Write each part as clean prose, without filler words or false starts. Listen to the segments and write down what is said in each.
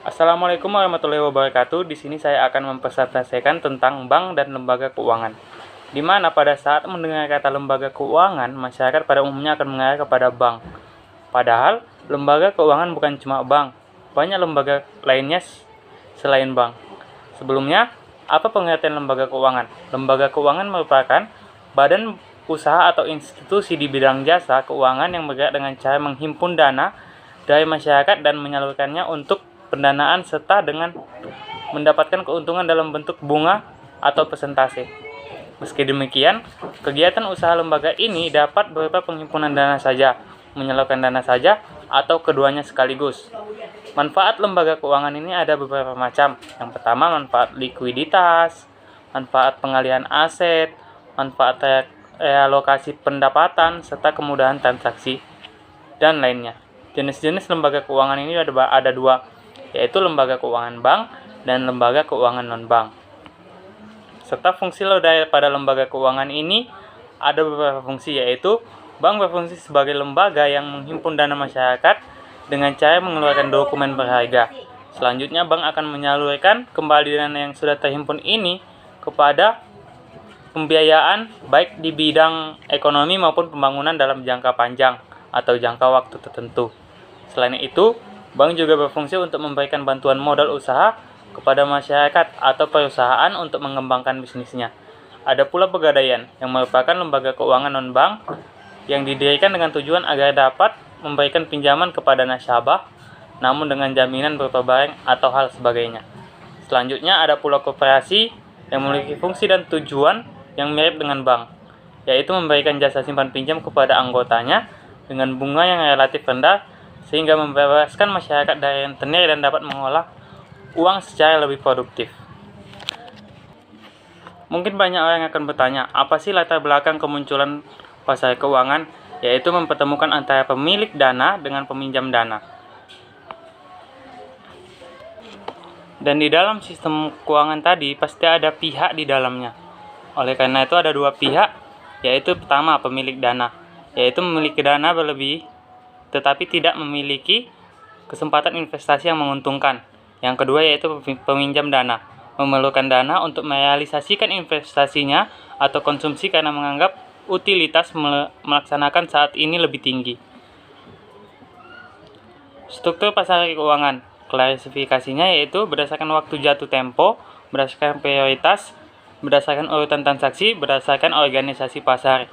Assalamualaikum warahmatullahi wabarakatuh. Di sini saya akan mempresentasikan tentang bank dan lembaga keuangan. Di mana pada saat mendengar kata lembaga keuangan, masyarakat pada umumnya akan mengarah kepada bank. Padahal, lembaga keuangan bukan cuma bank. Banyak lembaga lainnya selain bank. Sebelumnya, apa pengertian lembaga keuangan? Lembaga keuangan merupakan badan usaha atau institusi di bidang jasa keuangan yang bergerak dengan cara menghimpun dana dari masyarakat dan menyalurkannya untuk pendanaan serta dengan mendapatkan keuntungan dalam bentuk bunga atau persentase. Meski demikian, kegiatan usaha lembaga ini dapat berupa penghimpunan dana saja, menyalurkan dana saja, atau keduanya sekaligus. Manfaat lembaga keuangan ini ada beberapa macam. Yang pertama, manfaat likuiditas, manfaat pengalihan aset, manfaat realokasi pendapatan, serta kemudahan transaksi, dan lainnya. Jenis-jenis lembaga keuangan ini ada dua, yaitu lembaga keuangan bank dan lembaga keuangan non-bank. Serta fungsi pada lembaga keuangan ini ada beberapa fungsi, yaitu bank berfungsi sebagai lembaga yang menghimpun dana masyarakat dengan cara mengeluarkan dokumen berharga. Selanjutnya, bank akan menyalurkan kembali dana yang sudah terhimpun ini kepada pembiayaan baik di bidang ekonomi maupun pembangunan dalam jangka panjang atau jangka waktu tertentu. Selain itu, bank juga berfungsi untuk memberikan bantuan modal usaha kepada masyarakat atau perusahaan untuk mengembangkan bisnisnya. Ada pula Pegadaian, yang merupakan lembaga keuangan non-bank yang didirikan dengan tujuan agar dapat memberikan pinjaman kepada nasabah, namun dengan jaminan berupa barang atau hal sebagainya. Selanjutnya ada pula koperasi yang memiliki fungsi dan tujuan yang mirip dengan bank, yaitu memberikan jasa simpan pinjam kepada anggotanya dengan bunga yang relatif rendah, sehingga membebaskan masyarakat dari rentenir dan dapat mengolah uang secara lebih produktif. Mungkin banyak orang yang akan bertanya, apa sih latar belakang kemunculan pasar keuangan? Yaitu mempertemukan antara pemilik dana dengan peminjam dana. Dan di dalam sistem keuangan tadi pasti ada pihak di dalamnya. Oleh karena itu ada dua pihak, yaitu pertama pemilik dana, yaitu memiliki dana berlebih tetapi tidak memiliki kesempatan investasi yang menguntungkan. Yang kedua yaitu peminjam dana, memerlukan dana untuk merealisasikan investasinya atau konsumsi karena menganggap utilitas melaksanakan saat ini lebih tinggi. Struktur pasar keuangan, klasifikasinya yaitu berdasarkan waktu jatuh tempo, berdasarkan prioritas, berdasarkan urutan transaksi, berdasarkan organisasi pasar.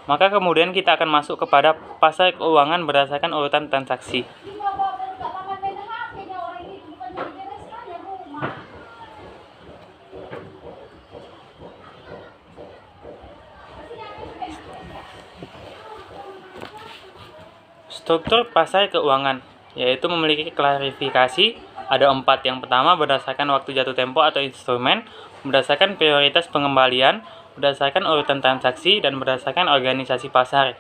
Maka kemudian kita akan masuk kepada pasar keuangan berdasarkan urutan transaksi. Struktur pasar keuangan, yaitu memiliki klasifikasi ada 4. Yang pertama berdasarkan waktu jatuh tempo atau instrumen, berdasarkan prioritas pengembalian, berdasarkan urutan transaksi, dan berdasarkan organisasi pasar.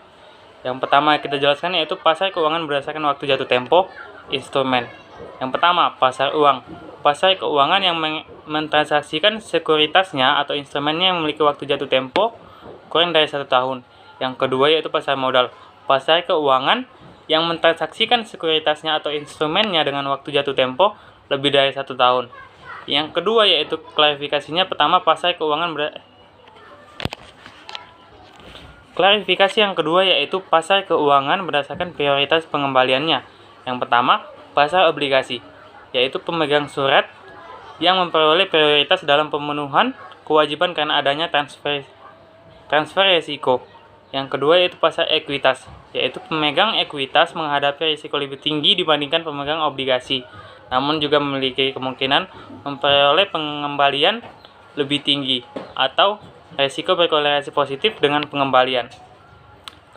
Yang pertama kita jelaskan yaitu pasar keuangan berdasarkan waktu jatuh tempo, instrumen. Yang pertama, pasar uang. Pasar keuangan yang mentransaksikan sekuritasnya atau instrumennya yang memiliki waktu jatuh tempo kurang dari 1 tahun. Yang kedua yaitu pasar modal. Pasar keuangan yang mentransaksikan sekuritasnya atau instrumennya dengan waktu jatuh tempo lebih dari 1 tahun. Yang kedua yaitu klarifikasinya, pertama pasar keuangan klarifikasi yang kedua yaitu pasar keuangan berdasarkan prioritas pengembaliannya. Yang pertama, pasar obligasi, yaitu pemegang surat yang memperoleh prioritas dalam pemenuhan kewajiban karena adanya transfer risiko. Yang kedua yaitu pasar ekuitas, yaitu pemegang ekuitas menghadapi risiko lebih tinggi dibandingkan pemegang obligasi, namun juga memiliki kemungkinan memperoleh pengembalian lebih tinggi atau risiko berkorelasi positif dengan pengembalian.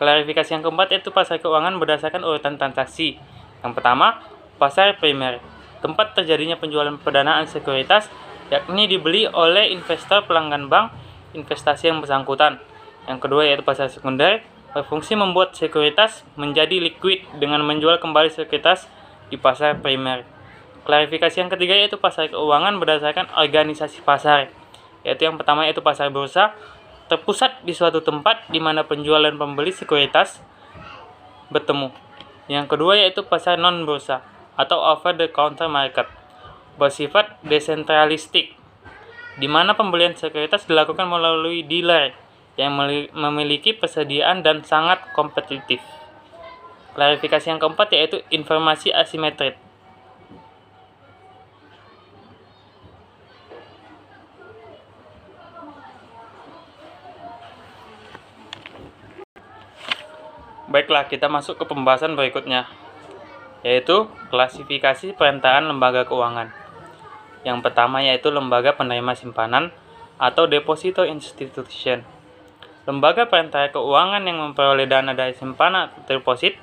Klarifikasi yang keempat yaitu pasar keuangan berdasarkan urutan transaksi. Yang pertama, pasar primer, tempat terjadinya penjualan pendanaan sekuritas, yakni dibeli oleh investor pelanggan bank investasi yang bersangkutan. Yang kedua yaitu pasar sekunder, berfungsi membuat sekuritas menjadi liquid dengan menjual kembali sekuritas di pasar primer. Klarifikasi yang ketiga yaitu pasar keuangan berdasarkan organisasi pasar, yaitu yang pertama yaitu pasar bursa, terpusat di suatu tempat di mana penjual dan pembeli sekuritas bertemu. Yang kedua yaitu pasar non-bursa atau over-the-counter market, bersifat desentralistik, di mana pembelian sekuritas dilakukan melalui dealer yang memiliki persediaan dan sangat kompetitif. Klarifikasi yang keempat yaitu informasi asimetrik. Baiklah, kita masuk ke pembahasan berikutnya, yaitu klasifikasi perentaan lembaga keuangan. Yang pertama yaitu lembaga penerima simpanan atau deposito institution. Lembaga perantara keuangan yang memperoleh dana dari simpanan atau deposit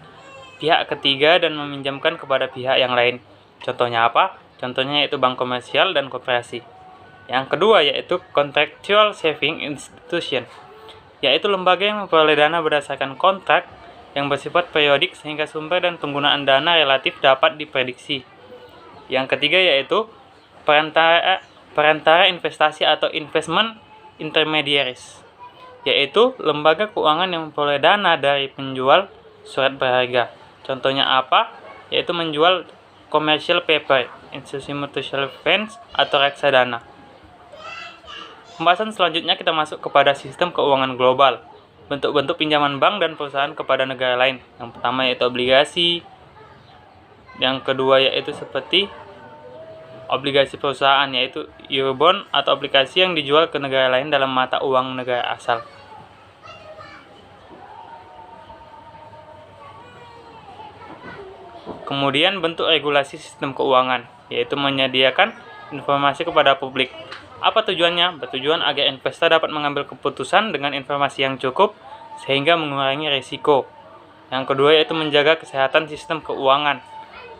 pihak ketiga dan meminjamkan kepada pihak yang lain. Contohnya apa? Contohnya yaitu bank komersial dan koperasi. Yang kedua yaitu contractual saving institution, yaitu lembaga yang memperoleh dana berdasarkan kontrak yang bersifat periodik sehingga sumber dan penggunaan dana relatif dapat diprediksi. Yang ketiga yaitu perantara investasi atau investment intermediaries, yaitu lembaga keuangan yang memperoleh dana dari penjual surat berharga. Contohnya apa? Yaitu menjual commercial paper, institusi mutual funds, atau reksadana. Pembahasan selanjutnya kita masuk kepada sistem keuangan global, bentuk-bentuk pinjaman bank dan perusahaan kepada negara lain. Yang pertama yaitu obligasi, yang kedua yaitu seperti obligasi perusahaan, yaitu Eurobond atau obligasi yang dijual ke negara lain dalam mata uang negara asal. Kemudian bentuk regulasi sistem keuangan, yaitu menyediakan informasi kepada publik. Apa tujuannya? Bertujuan agar investor dapat mengambil keputusan dengan informasi yang cukup sehingga mengurangi risiko. Yang kedua yaitu menjaga kesehatan sistem keuangan,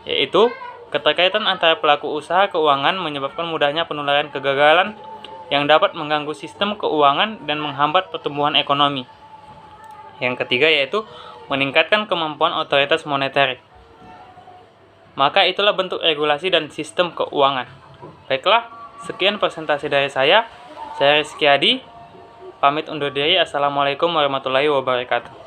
yaitu keterkaitan antara pelaku usaha keuangan menyebabkan mudahnya penularan kegagalan yang dapat mengganggu sistem keuangan dan menghambat pertumbuhan ekonomi. Yang ketiga yaitu meningkatkan kemampuan otoritas moneter. Maka itulah bentuk regulasi dan sistem keuangan. Baiklah, sekian presentasi dari saya. Saya Rizky Adi, pamit undur diri. Assalamualaikum warahmatullahi wabarakatuh.